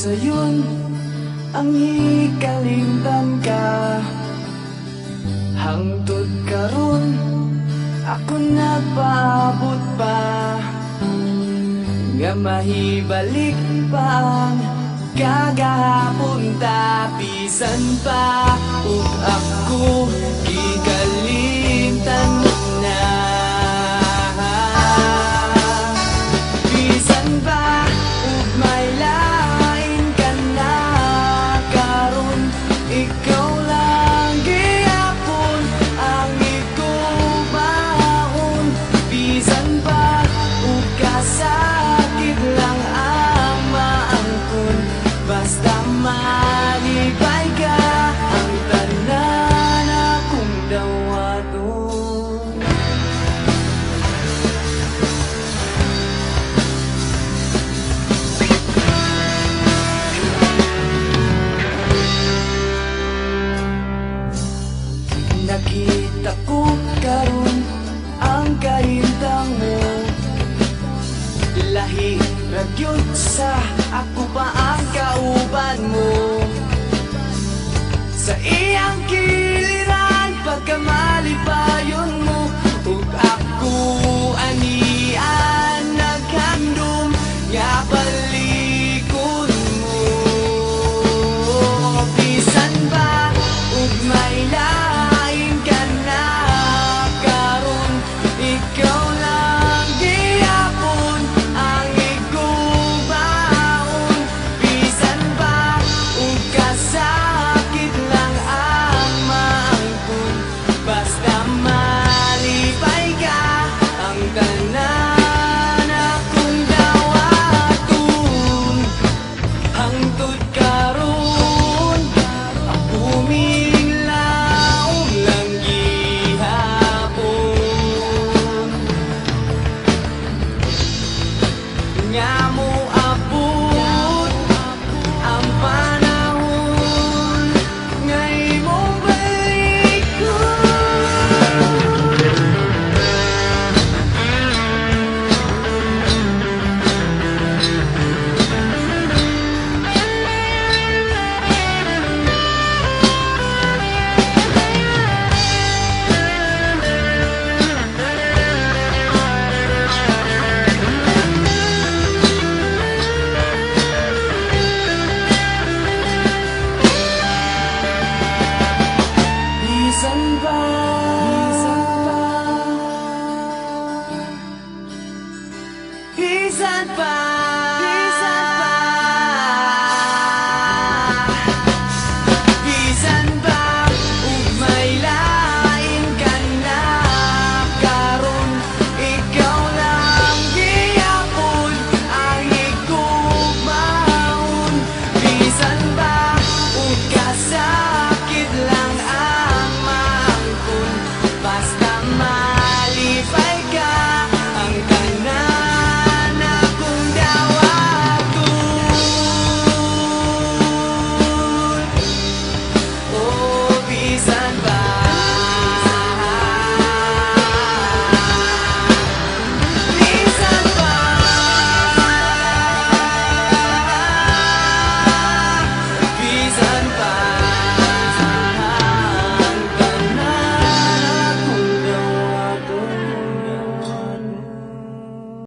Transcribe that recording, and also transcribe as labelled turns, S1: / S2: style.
S1: Sayon ang hikalimtan ka, hangtod karon ako nagpaabot pa, nga mahibalik pa ang kagahapon tapisan pa, ug ako gikalimtan na. Bisan pa ug may ikaw lang gihapon ang igumaon. Bisan pa ug kasakit lang ang maangkon, basta malipay ka ang tanan akong dawaton. Nakita ko karon ang kahintang mo, lahi ragyod sa ako pa ang kauban mo. Sa iyang kiliran pagkamalipayon mo, ug ako anian naghandom nga balikon mo. Bisan ba ug may Bisan pa